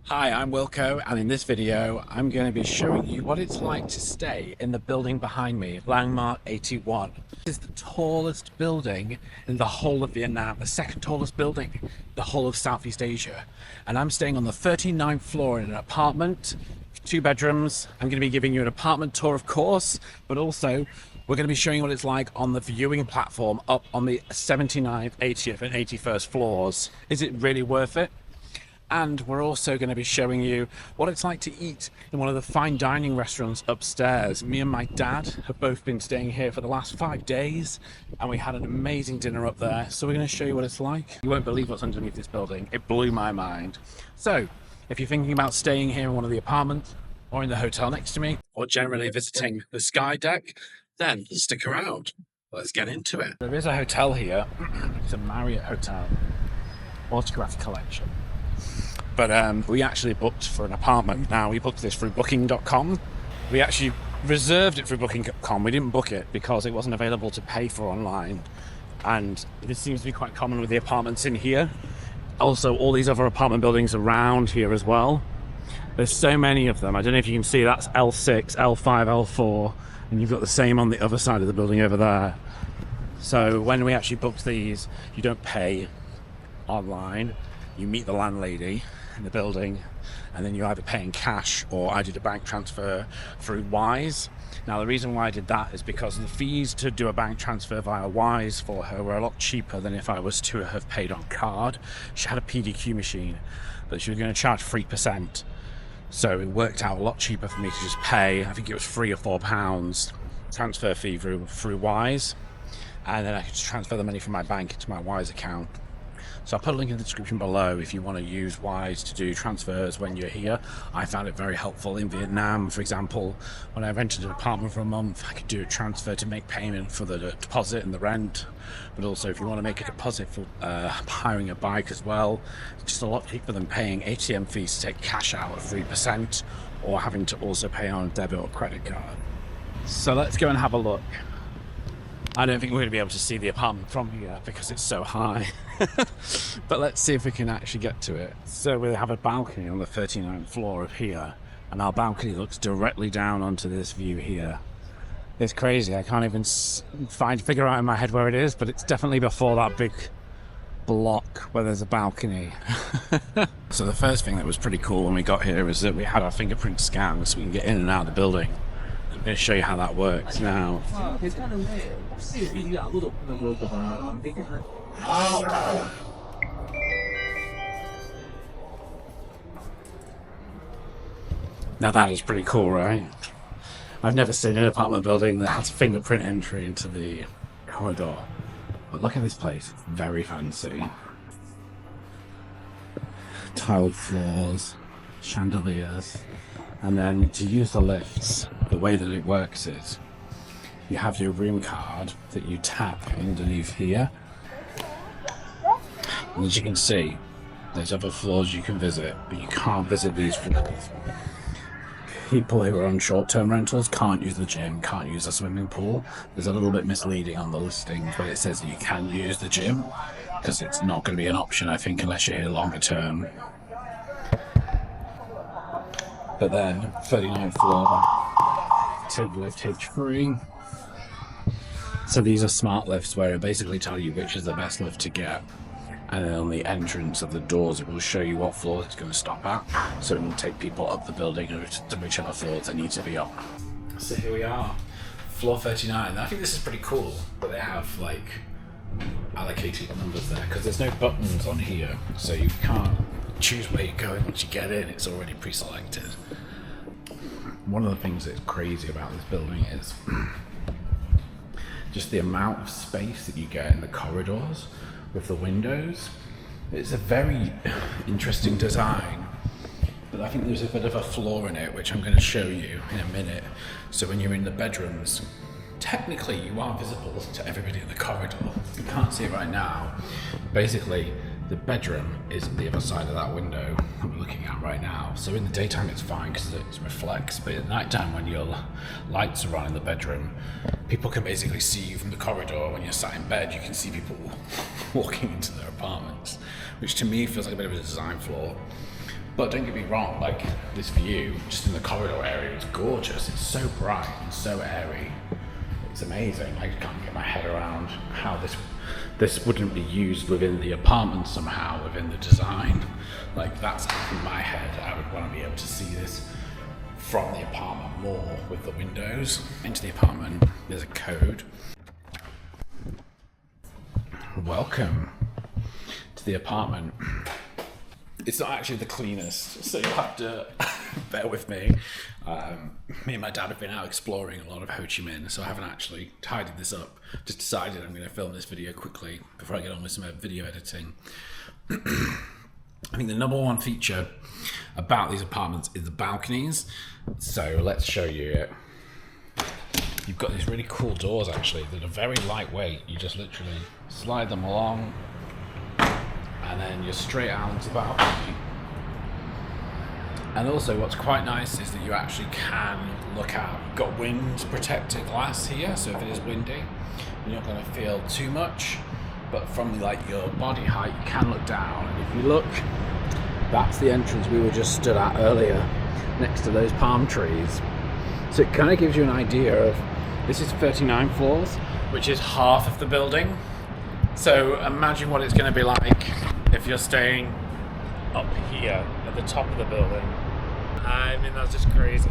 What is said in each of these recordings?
Hi, I'm Wilko, and in this video I'm going to be showing you what it's like to stay in the building behind me, Landmark 81. This is the tallest building in the whole of Vietnam, the second tallest building in the whole of Southeast Asia. And I'm staying on the 39th floor in an apartment, 2 bedrooms. I'm going to be giving you an apartment tour, of course, but also we're going to be showing you what it's like on the viewing platform up on the 79th, 80th and 81st floors. Is it really worth it? And we're also going to be showing you what it's like to eat in one of the fine dining restaurants upstairs. Me and my dad have both been staying here for the last 5 days, and we had an amazing dinner up there. So we're going to show you what it's like. You won't believe what's underneath this building. It blew my mind. So if you're thinking about staying here in one of the apartments or in the hotel next to me, or generally visiting the Sky Deck, then stick around. Let's get into it. There is a hotel here. It's a Marriott hotel, autograph collection. But we actually booked for an apartment. Now, we booked this through booking.com. We actually reserved it through booking.com. We didn't book it because it wasn't available to pay for online. And this seems to be quite common with the apartments in here. Also, all these other apartment buildings around here as well. There's so many of them. I don't know if you can see, that's L6, L5, L4. And you've got the same on the other side of the building over there. So when we actually booked these, you don't pay online. You meet the landlady in the building, and then you either pay in cash or I did a bank transfer through Wise. Now, the reason why I did that is because the fees to do a bank transfer via Wise for her were a lot cheaper than if I was to have paid on card. She had a PDQ machine, but she was going to charge 3%. So it worked out a lot cheaper for me to just pay, I think it was £3 or £4 transfer fee through Wise, and then I could just transfer the money from my bank into my Wise account. So I'll put a link in the description below if you want to use Wise to do transfers when you're here. I found it very helpful in Vietnam. For example, when I rented an apartment for a month, I could do a transfer to make payment for the deposit and the rent. But also if you want to make a deposit for hiring a bike as well, it's just a lot cheaper than paying ATM fees to take cash out at 3% or having to also pay on a debit or credit card. So let's go and have a look. I don't think we're going to be able to see the apartment from here because it's so high. But let's see if we can actually get to it. So we have a balcony on the 39th floor of here, and our balcony looks directly down onto this view here. It's crazy. I can't even figure out in my head where it is, but it's definitely before that big block where there's a balcony. So the first thing that was pretty cool when we got here was that we had our fingerprint scanned so we can get in and out of the building. I'm going to show you how that works now. Now that is pretty cool, right? I've never seen an apartment building that has fingerprint entry into the corridor. But look at this place, it's very fancy. Tiled floors, chandeliers, and then to use the lifts, the way that it works is you have your room card that you tap underneath here. And as you can see, there's other floors you can visit, but you can't visit these floors. People who are on short-term rentals can't use the gym, can't use the swimming pool. There's a little bit misleading on the listing, but it says that you can use the gym because it's not going to be an option, I think, unless you're here longer term. But then, 39th floor, tip lift hitch free. So these are smart lifts where it basically tell you which is the best lift to get. And then on the entrance of the doors, it will show you what floor it's going to stop at. So it will take people up the building to whichever floors they need to be on. So here we are, floor 39. I think this is pretty cool, but they have like allocated numbers there because there's no buttons on here. So you can't choose where you're going once you get in, it's already pre-selected. One of the things that's crazy about this building is just the amount of space that you get in the corridors with the windows. It's a very interesting design, but I think there's a bit of a flaw in it, which I'm going to show you in a minute. So when you're in the bedrooms, technically you are visible to everybody in the corridor. You can't see it right now. Basically, the bedroom is at the other side of that window that we're looking at right now. So in the daytime it's fine because it reflects, but at night time when your lights are on in the bedroom, people can basically see you from the corridor. When you're sat in bed, you can see people walking into their apartments, which to me feels like a bit of a design flaw. But don't get me wrong, like this view, just in the corridor area, it's gorgeous. It's so bright and so airy. It's amazing. I can't get my head around how this wouldn't be used within the apartment somehow, within the design. Like that's in my head. I would want to be able to see this from the apartment more with the windows. Into the apartment, there's a code. Welcome to the apartment. It's not actually the cleanest, so you'll have to bear with me. Me and my dad have been out exploring a lot of Ho Chi Minh, so I haven't actually tidied this up. Just decided I'm going to film this video quickly before I get on with some video editing. I think the number one feature about these apartments is the balconies. So let's show you it. You've got these really cool doors actually that are very lightweight. You just literally slide them along and then you're straight out into the balcony. And also what's quite nice is that you actually can look out. You've got wind protected glass here, so if it is windy, you're not going to feel too much. But from like your body height, you can look down. And if you look, that's the entrance we were just stood at earlier, next to those palm trees. So it kind of gives you an idea of, this is 39 floors, which is half of the building. So imagine what it's going to be like if you're staying up here at the top of the building. I mean, that's just crazy.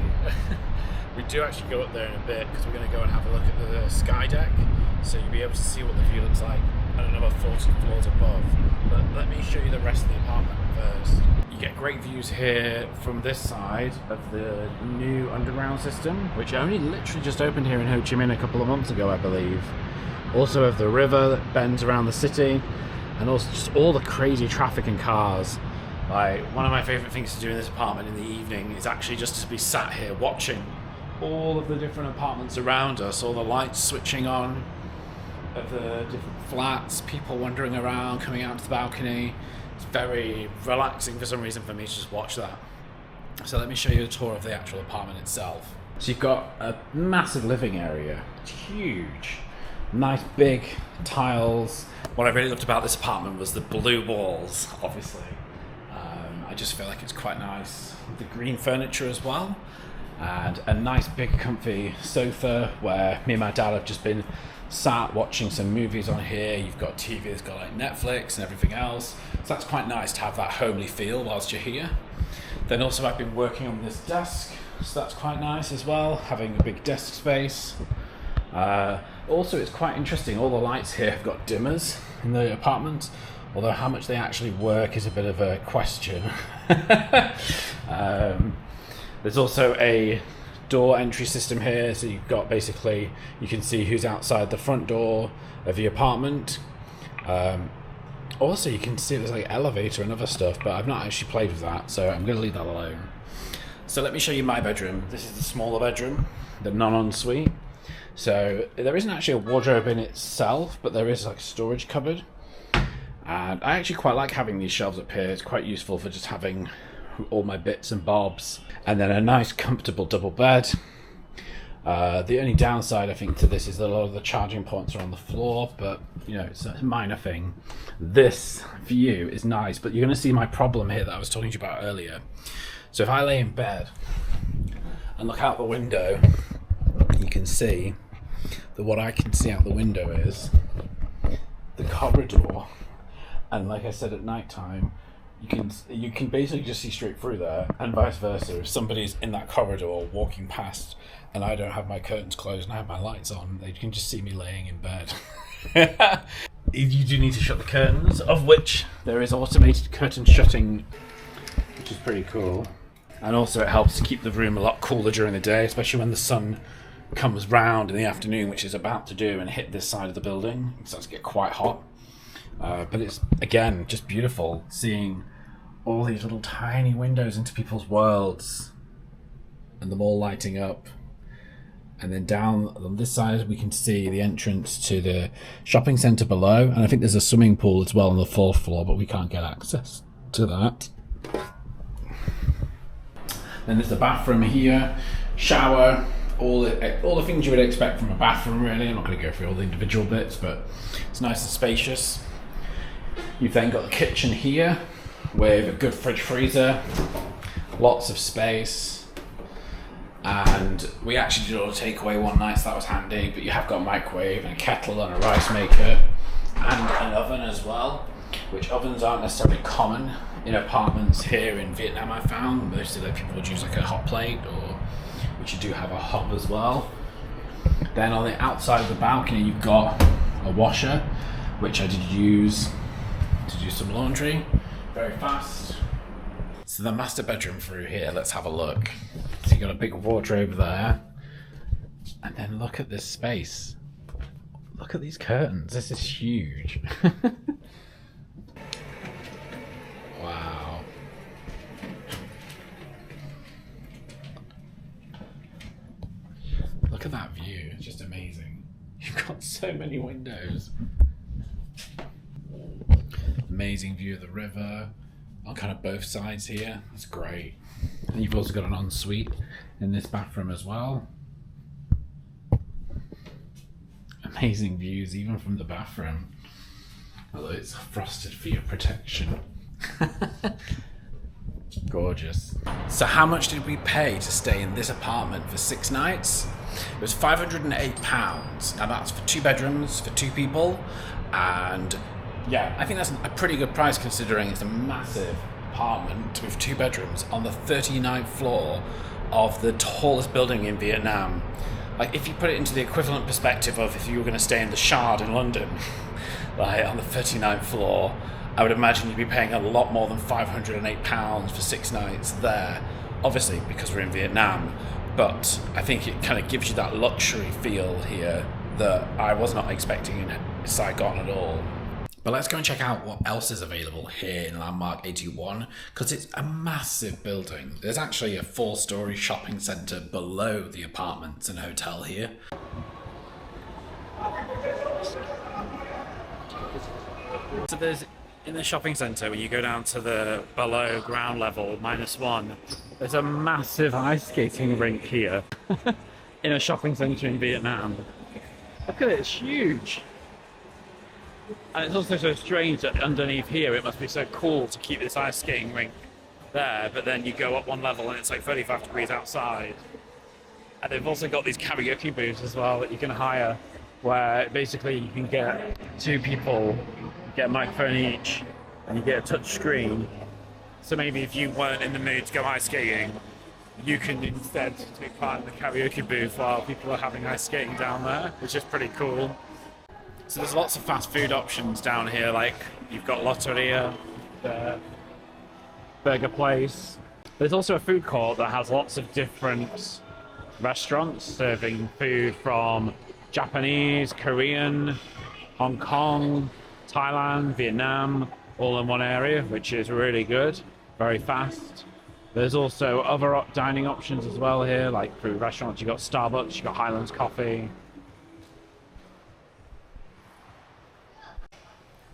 We do actually go up there in a bit because we're going to go and have a look at the sky deck, so you'll be able to see what the view looks like at another 40 floors above. But let me show you the rest of the apartment first. You get great views here from this side of the new underground system, which only literally just opened here in Ho Chi Minh a couple of months ago, I believe. Also of the river that bends around the city, and also just all the crazy traffic and cars. Like, one of my favourite things to do in this apartment in the evening is actually just to be sat here watching all of the different apartments around us, all the lights switching on of the different flats, people wandering around, coming out to the balcony. It's very relaxing for some reason for me to just watch that. So let me show you a tour of the actual apartment itself. So you've got a massive living area. It's huge. Nice big tiles. What I really loved about this apartment was the blue walls, obviously. I just feel like it's quite nice. The green furniture as well. And a nice big comfy sofa where me and my dad have just been sat watching some movies on here. You've got TV that's got like Netflix and everything else. So that's quite nice to have that homely feel whilst you're here. Then also I've been working on this desk, so that's quite nice as well, having a big desk space. Also it's quite interesting, all the lights here have got dimmers in the apartment, although how much they actually work is a bit of a question. There's also a door entry system here, so you've got basically, you can see who's outside the front door of the apartment. Also you can see there's like elevator and other stuff, but I've not actually played with that, so I'm going to leave that alone. So let me show you my bedroom. This is the smaller bedroom, the non-ensuite. So there isn't actually a wardrobe in itself, but there is like a storage cupboard. And I actually quite like having these shelves up here. It's quite useful for just having all my bits and bobs. And then a nice comfortable double bed. The only downside I think to this is that a lot of the charging points are on the floor, but you know, it's a minor thing. This view is nice, but you're going to see my problem here that I was talking to you about earlier. So if I lay in bed and look out the window, you can see that what I can see out the window is the corridor. And like I said, at night time, you can basically just see straight through there, and vice versa. If somebody's in that corridor walking past and I don't have my curtains closed and I have my lights on, they can just see me laying in bed. You do need to shut the curtains, of which there is automated curtain shutting, which is pretty cool. And also it helps to keep the room a lot cooler during the day, especially when the sun comes round in the afternoon, which is about to do, and hit this side of the building. It starts to get quite hot. But it's, again, just beautiful seeing all these little tiny windows into people's worlds and them all lighting up. And then down on this side we can see the entrance to the shopping centre below, and I think there's a swimming pool as well on the 4th floor, but we can't get access to that. Then there's the bathroom here, shower, all the things you would expect from a bathroom really. I'm not going to go through all the individual bits, but it's nice and spacious. You've then got the kitchen here, with a good fridge freezer, lots of space, and we actually did all the takeaway one night, so that was handy. But you have got a microwave and a kettle and a rice maker and an oven as well, which ovens aren't necessarily common in apartments here in Vietnam. I found most of the people would use like a hot plate, or which you do have a hob as well. Then on the outside of the balcony you've got a washer, which I did use to do some laundry very fast. So the master bedroom through here, let's have a look. So you've got a big wardrobe there, and then look at this space. Look at these curtains, this is huge. Wow. Look at that view, it's just amazing. You've got so many windows. Amazing view of the river on kind of both sides here. That's great. And you've also got an ensuite in this bathroom as well. Amazing views even from the bathroom, although it's frosted for your protection. Gorgeous. So how much did we pay to stay in this apartment for 6 nights? It was £508. Now that's for 2 bedrooms for 2 people, and yeah, I think that's a pretty good price considering it's a massive apartment with 2 bedrooms on the 39th floor of the tallest building in Vietnam. Like, if you put it into the equivalent perspective of if you were going to stay in the Shard in London, like on the 39th floor, I would imagine you'd be paying a lot more than £508 for 6 nights there. Obviously, because we're in Vietnam, but I think it kind of gives you that luxury feel here that I was not expecting in Saigon at all. But let's go and check out what else is available here in Landmark 81, because it's a massive building. There's actually a 4-story shopping centre below the apartments and hotel here. So there's, in the shopping centre, when you go down to the below ground level, -1, there's a massive ice skating rink here in a shopping centre in Vietnam. Look at it, it's huge. And it's also so strange that underneath here it must be so cool to keep this ice skating rink there, but then you go up 1 level and it's like 35 degrees outside. And they've also got these karaoke booths as well that you can hire, where basically you can get 2 people, get a microphone each, and you get a touch screen. So maybe if you weren't in the mood to go ice skating, you can instead take part in the karaoke booth while people are having ice skating down there, which is pretty cool. So there's lots of fast food options down here, like you've got Lotteria, the burger place. There's also a food court that has lots of different restaurants serving food from Japanese, Korean, Hong Kong, Thailand, Vietnam, all in one area, which is really good, very fast. There's also other dining options as well here, like food restaurants. You've got Starbucks, you've got Highlands Coffee.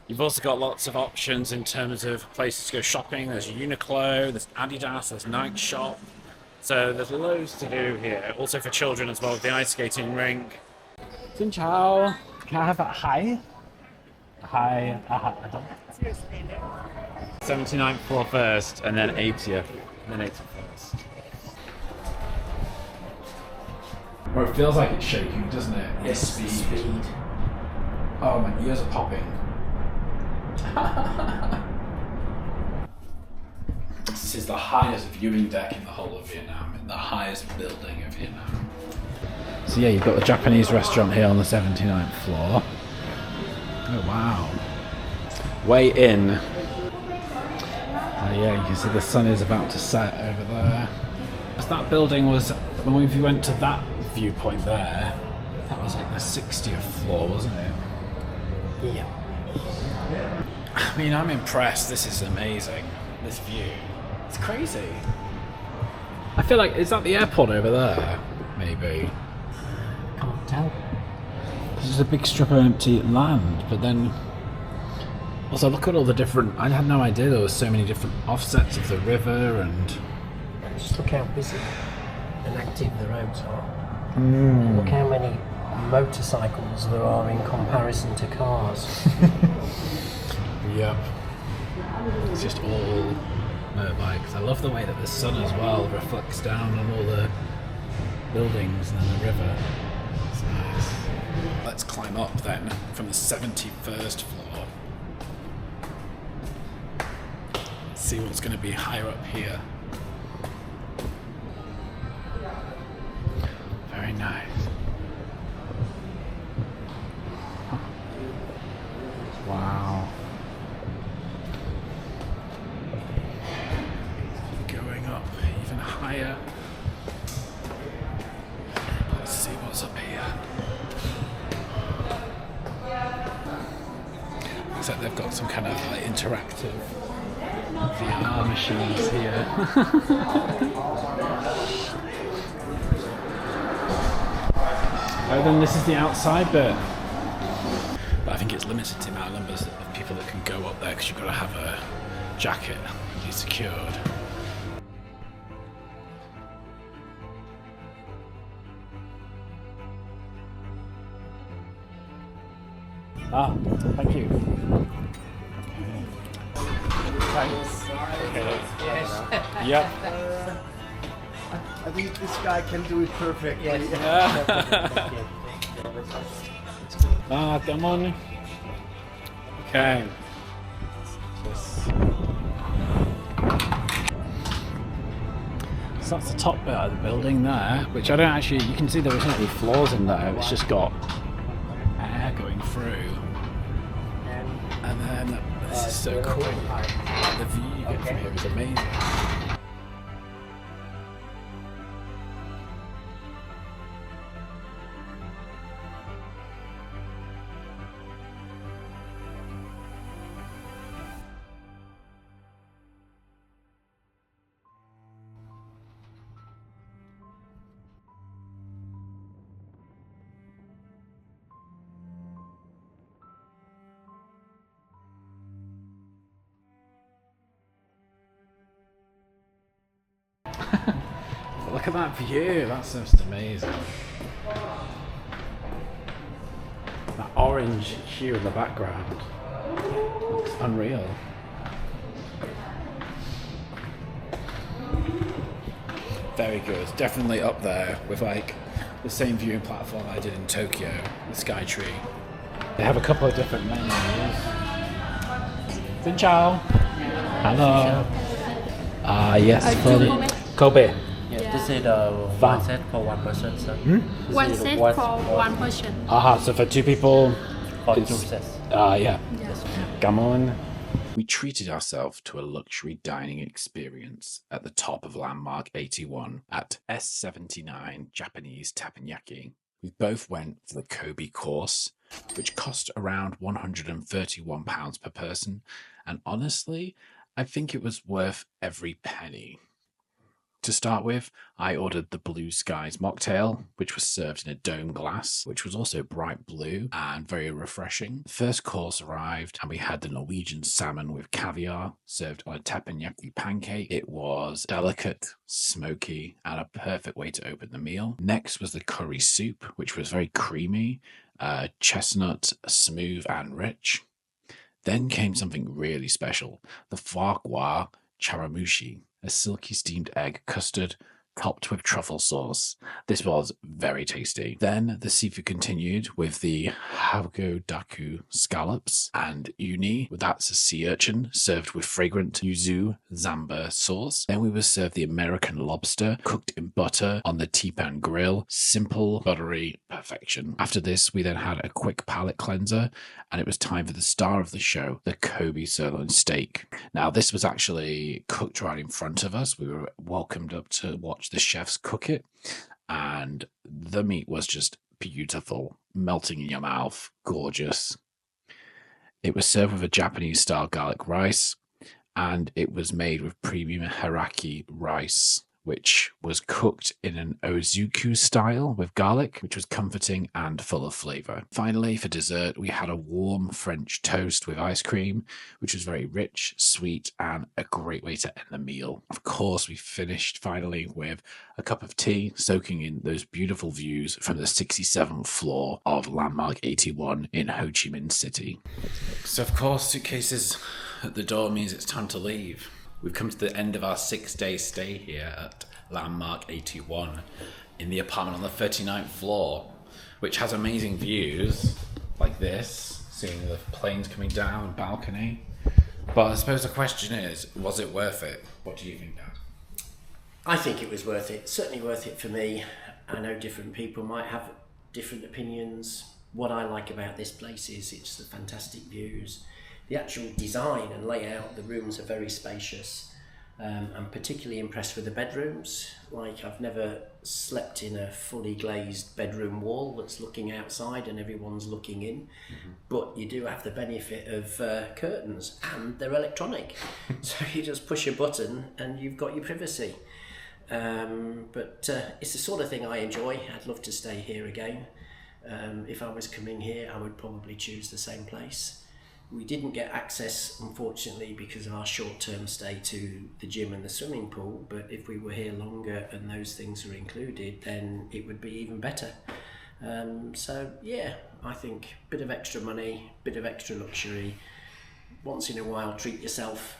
You've also got lots of options in terms of places to go shopping. There's Uniqlo, there's Adidas, there's Nike Shop. So there's loads to do here. Also for children as well, with the ice skating rink. Xin chào. Can I have a hi? Hi. 79th floor first, and then 80th. And then 81st. Well, it feels like it's shaking, doesn't it? Yes, speed. Oh, my ears are popping. This is the highest viewing deck in the whole of Vietnam, in the highest building of Vietnam. So yeah, you've got the Japanese restaurant here on the 79th floor. Oh wow. Way in. Yeah, you can see the sun is about to set over there. That building was, when we went to that viewpoint there, that was like the 60th floor, wasn't it? Yeah. I mean, I'm impressed. This is amazing. This view. It's crazy. I feel like, is that the airport over there? Maybe. Can't tell. This is a big strip of empty land, but then also look at all the different, I had no idea there were so many different offsets of the river, and just look how busy and active the roads are. Look how many motorcycles there are in comparison to cars. Yep. It's just all motorbikes. I love the way that the sun as well reflects down on all the buildings and then the river. It's nice. Let's climb up then from the 71st floor. Let's see what's going to be higher up here. Very nice. Wow. Going up even higher. Let's see what's up here. Looks like they've got some kind of like interactive VR machines here. Oh, then this is the outside bit. But I think it's limited to the amount of numbers of people that can go up there because you've got to have a jacket and be secured. Ah, thank you. Thanks. Okay. Yes. Yep. I think this guy can do it perfectly. Yes. Ah, come on. Okay. So that's the top bit of the building there, which I don't actually, you can see there isn't any floors in there, it's just got air going through. And then, this is so cool. The view you get from here is amazing. Look at that view, that's just amazing. That orange hue in the background looks unreal. Very good, definitely up there with like the same viewing platform I did in Tokyo, the Skytree. They have a couple of different menus. Xin chào. Hello. Yes, from Kobe. Yeah, this is one set for one person, sir. One set for one person. Aha, so for two people, For two it's- sets. yeah. Yes. Come on. We treated ourselves to a luxury dining experience at the top of Landmark 81 at S79 Japanese Teppanyaki. We both went for the Kobe course, which cost around £131 per person, and honestly, I think it was worth every penny. To start with, I ordered the Blue Skies mocktail, which was served in a dome glass, which was also bright blue and very refreshing. The first course arrived and we had the Norwegian salmon with caviar served on a teppanyaki pancake. It was delicate, smoky, and a perfect way to open the meal. Next was the curry soup, which was very creamy, chestnut, smooth and rich. Then came something really special, the foie gras charamushi, a silky steamed egg custard topped with truffle sauce. This was very tasty. Then the seafood continued with the Hago Daku scallops and uni, that's a sea urchin served with fragrant yuzu zamba sauce. Then we were served the American lobster cooked in butter on the T-pan grill. Simple, buttery perfection. After this, we then had a quick palate cleanser and it was time for the star of the show, the Kobe sirloin steak. Now, this was actually cooked right in front of us. We were welcomed up to watch the chefs cook it, and the meat was just beautiful, melting in your mouth, gorgeous. It was served with a Japanese style garlic rice, and it was made with premium haraki rice, which was cooked in an ozuku style with garlic, which was comforting and full of flavor. Finally, for dessert, we had a warm French toast with ice cream, which was very rich, sweet, and a great way to end the meal. Of course, we finished finally with a cup of tea, soaking in those beautiful views from the 67th floor of Landmark 81 in Ho Chi Minh City. So, of course, suitcases The door means it's time to leave. We've come to the end of our 6-day stay here at Landmark 81 in the apartment on the 39th floor, which has amazing views like this, seeing the planes coming down, balcony. But I suppose the question is, was it worth it? What do you think, Dad? I think it was worth it. Certainly worth it for me. I know different people might have different opinions. What I like about this place is it's the fantastic views. The actual design and layout, the rooms are very spacious. I'm particularly impressed with the bedrooms. Like, I've never slept in a fully glazed bedroom wall that's looking outside and everyone's looking in. But you do have the benefit of curtains, and they're electronic. So you just push a button and you've got your privacy. But it's the sort of thing I enjoy. I'd love to stay here again. If I was coming here, I would probably choose the same place. We didn't get access, unfortunately, because of our short-term stay to the gym and the swimming pool, but if we were here longer and those things were included, then it would be even better. So yeah, I think a bit of extra money, bit of extra luxury, once in a while treat yourself.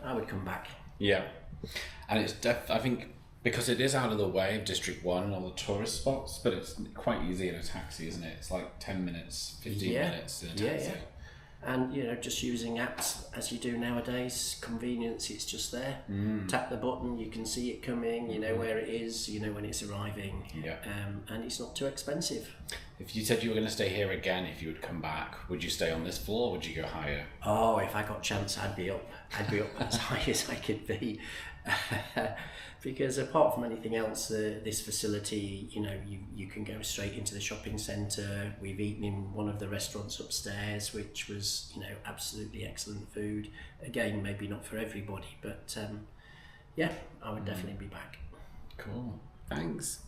I would come back. Yeah, and it's I think because it is out of the way of District 1, all the tourist spots, but it's quite easy in a taxi, isn't it? It's like 10 minutes, 15 minutes in a taxi. Yeah. And just using apps as you do nowadays, convenience, it's just there. Tap the button, you can see it coming, you know where it is, you know when it's arriving. And it's not too expensive. If you said you were going to stay here again, if you would come back, would you stay on this floor or would you go higher? Oh, if I got a chance, I'd be up as high as I could be. Because apart from anything else, this facility, you can go straight into the shopping centre. We've eaten in one of the restaurants upstairs, which was, absolutely excellent food. Again, maybe not for everybody, but yeah, I would definitely be back. Cool, thanks.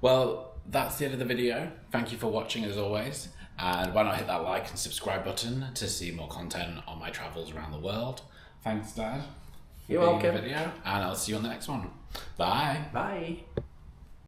Well, that's the end of the video. Thank you for watching as always. And why not hit that like and subscribe button to see more content on my travels around the world. Thanks, Dad. You're welcome. Video, and I'll see you on the next one. Bye. Bye.